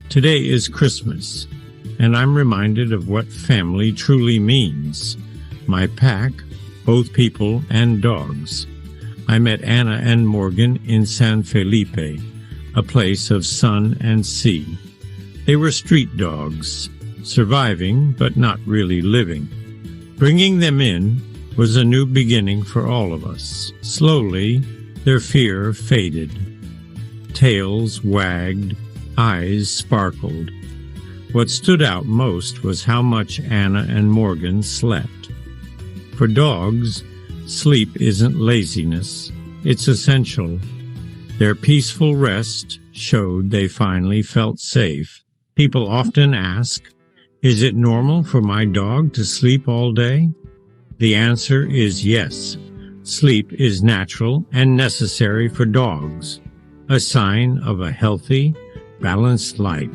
Today is Christmas, and I'm reminded of what family truly means. My pack, both people and dogs. I met Anna and Morgan in San Felipe, a place of sun and sea. They were street dogs, surviving but not really living. Bringing them in was a new beginning for all of us. Slowly, their fear faded. Tails wagged, eyes sparkled. What stood out most was how much Anna and Morgan slept. For dogs, sleep isn't laziness, it's essential. Their peaceful rest showed they finally felt safe. People often ask, is it normal for my dog to sleep all day? The answer is yes. Sleep is natural and necessary for dogs, a sign of a healthy, balanced life.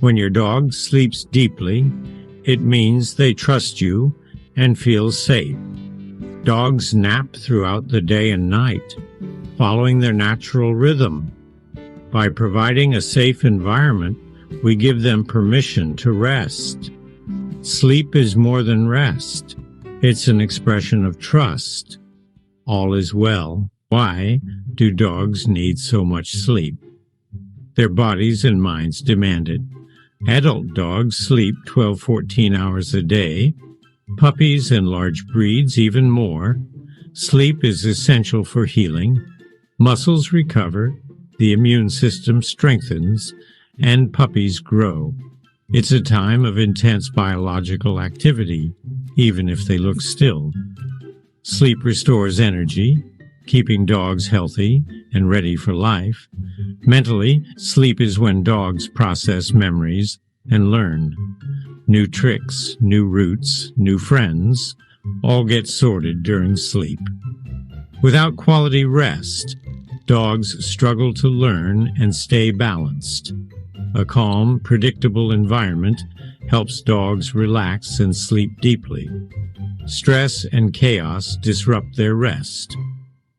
When your dog sleeps deeply, it means they trust you and feel safe. Dogs nap throughout the day and night, following their natural rhythm. By providing a safe environment, we give them permission to rest. Sleep is more than rest. It's an expression of trust. All is well. Why do dogs need so much sleep? Their bodies and minds demand it. Adult dogs sleep 12-14 hours a day. Puppies and large breeds even more. Sleep is essential for healing. Muscles recover, the immune system strengthens, and puppies grow. It's a time of intense biological activity, even if they look still. Sleep restores energy, keeping dogs healthy and ready for life. Mentally, sleep is when dogs process memories and learn. New tricks, new routes, new friends, all get sorted during sleep. Without quality rest, dogs struggle to learn and stay balanced. A calm, predictable environment helps dogs relax and sleep deeply. Stress and chaos disrupt their rest.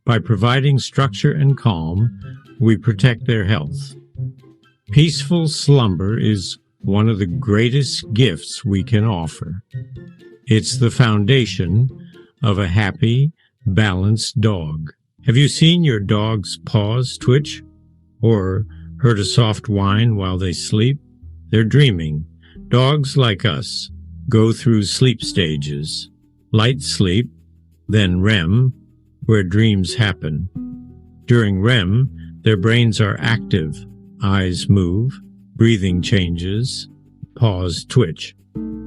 By providing structure and calm, we protect their health. Peaceful slumber is one of the greatest gifts we can offer. It's the foundation of a happy, balanced dog. Have you seen your dog's paws twitch or heard a soft whine while they sleep? They're dreaming. Dogs like us go through sleep stages. Light sleep, then REM, where dreams happen. During REM, their brains are active. Eyes move, breathing changes, paws twitch.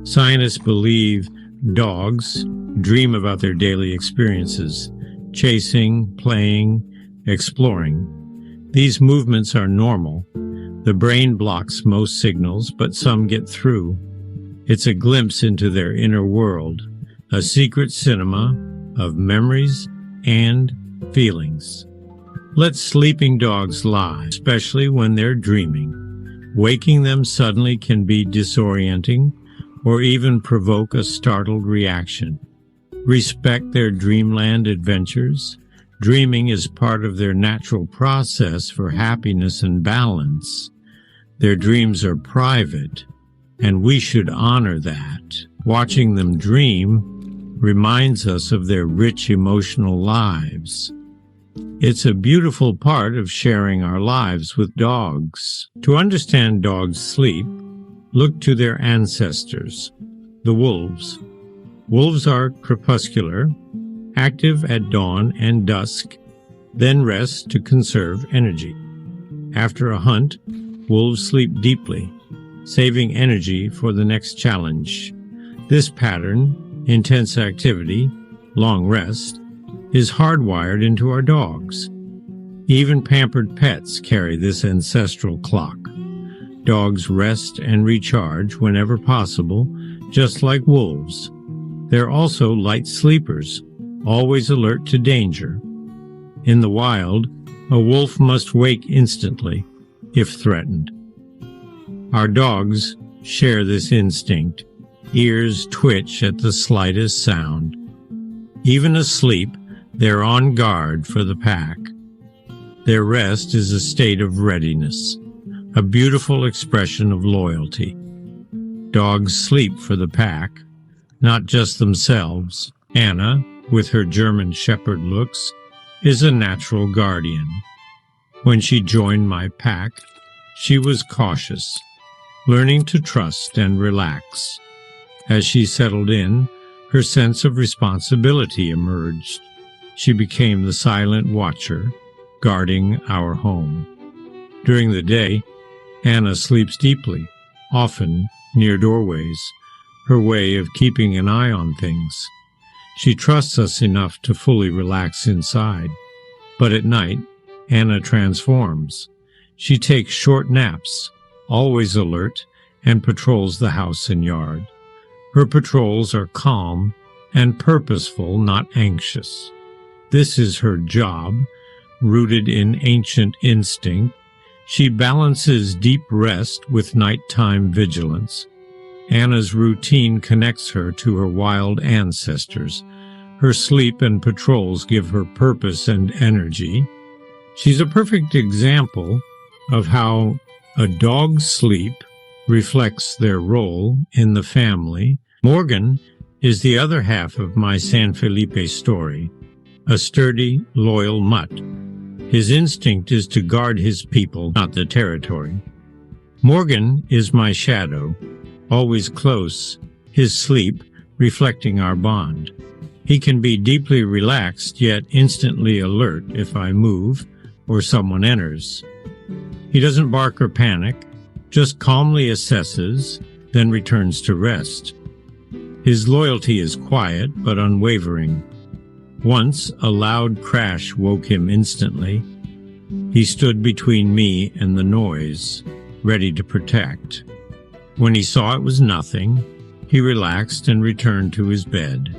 Scientists believe dogs dream about their daily experiences, chasing, playing, exploring. These movements are normal. The brain blocks most signals, but some get through. It's a glimpse into their inner world, a secret cinema of memories and feelings. Let sleeping dogs lie, especially when they're dreaming. Waking them suddenly can be disorienting or even provoke a startled reaction. Respect their dreamland adventures. Dreaming is part of their natural process for happiness and balance. Their dreams are private, and we should honor that. Watching them dream reminds us of their rich emotional lives. It's a beautiful part of sharing our lives with dogs. To understand dogs' sleep, look to their ancestors, the wolves. Wolves are crepuscular, active at dawn and dusk, then rest to conserve energy. After a hunt, wolves sleep deeply, saving energy for the next challenge. This pattern, intense activity, long rest, is hardwired into our dogs. Even pampered pets carry this ancestral clock. Dogs rest and recharge whenever possible, just like wolves. They're also light sleepers, always alert to danger. In the wild, a wolf must wake instantly, if threatened. Our dogs share this instinct. Ears twitch at the slightest sound. Even asleep, they're on guard for the pack. Their rest is a state of readiness, a beautiful expression of loyalty. Dogs sleep for the pack, not just themselves. Anna, with her German Shepherd looks, is a natural guardian. When she joined my pack, she was cautious, learning to trust and relax. As she settled in, her sense of responsibility emerged. She became the silent watcher, guarding our home. During the day, Anna sleeps deeply, often near doorways, her way of keeping an eye on things. She trusts us enough to fully relax inside. But at night, Anna transforms. She takes short naps, always alert, and patrols the house and yard. Her patrols are calm and purposeful, not anxious. This is her job, rooted in ancient instinct. She balances deep rest with nighttime vigilance. Anna's routine connects her to her wild ancestors. Her sleep and patrols give her purpose and energy. She's a perfect example of how a dog's sleep reflects their role in the family. Morgan is the other half of my San Felipe story, a sturdy, loyal mutt. His instinct is to guard his people, not the territory. Morgan is my shadow, always close, his sleep reflecting our bond. He can be deeply relaxed, yet instantly alert if I move or someone enters. He doesn't bark or panic, just calmly assesses, then returns to rest. His loyalty is quiet but unwavering. Once a loud crash woke him instantly. He stood between me and the noise, ready to protect. When he saw it was nothing, he relaxed and returned to his bed.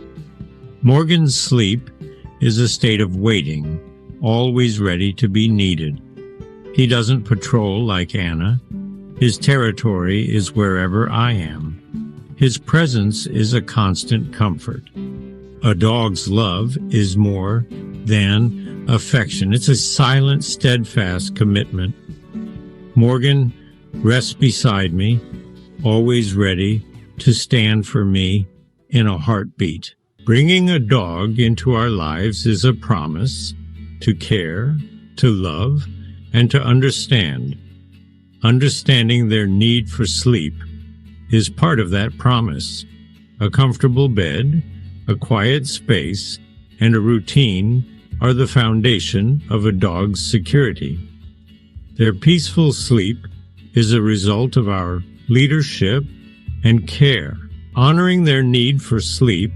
Morgan's sleep is a state of waiting, always ready to be needed. He doesn't patrol like Anna. His territory is wherever I am. His presence is a constant comfort. A dog's love is more than affection. It's a silent, steadfast commitment. Morgan rests beside me, always ready to stand for me in a heartbeat. Bringing a dog into our lives is a promise to care, to love, and to understand. Understanding their need for sleep is part of that promise. A comfortable bed, a quiet space, and a routine are the foundation of a dog's security. Their peaceful sleep is a result of our leadership and care. Honoring their need for sleep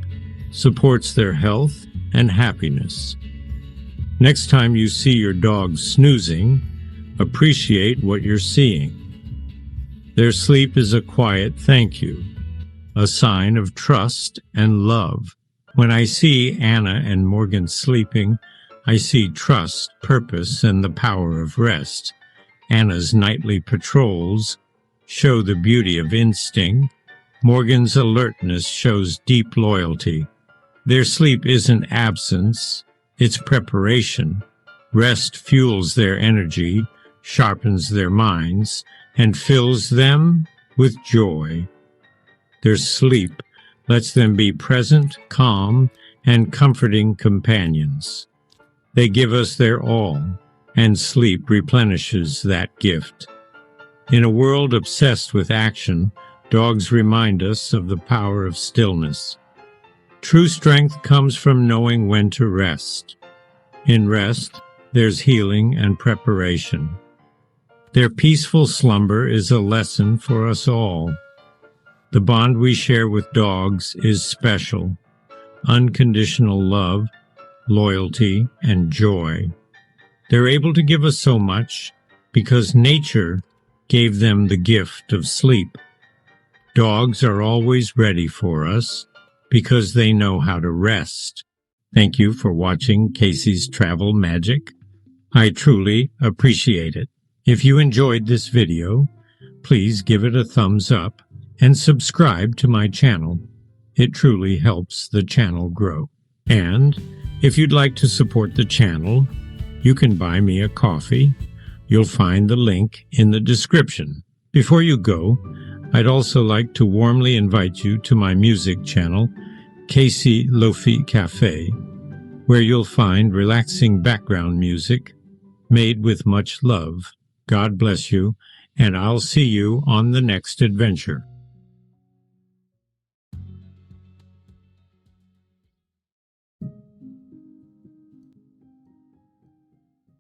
supports their health and happiness. Next time you see your dog snoozing, appreciate what you're seeing. Their sleep is a quiet thank you, a sign of trust and love. When I see Anna and Morgan sleeping, I see trust, purpose, and the power of rest. Anna's nightly patrols show the beauty of instinct. Morgan's alertness shows deep loyalty. Their sleep isn't absence, it's preparation. Rest fuels their energy, sharpens their minds, and fills them with joy. Their sleep lets them be present, calm, and comforting companions. They give us their all, and sleep replenishes that gift. In a world obsessed with action, dogs remind us of the power of stillness. True strength comes from knowing when to rest. In rest, there's healing and preparation. Their peaceful slumber is a lesson for us all. The bond we share with dogs is special. Unconditional love, loyalty, and joy. They're able to give us so much because nature gave them the gift of sleep. Dogs are always ready for us because they know how to rest. Thank you for watching Casey's Travel Magic. I truly appreciate it. If you enjoyed this video, please give it a thumbs up and subscribe to my channel. It truly helps the channel grow. And if you'd like to support the channel, you can buy me a coffee. You'll find the link in the description. Before you go, I'd also like to warmly invite you to my music channel, Casey Lofi Cafe, where you'll find relaxing background music made with much love. God bless you, and I'll see you on the next adventure.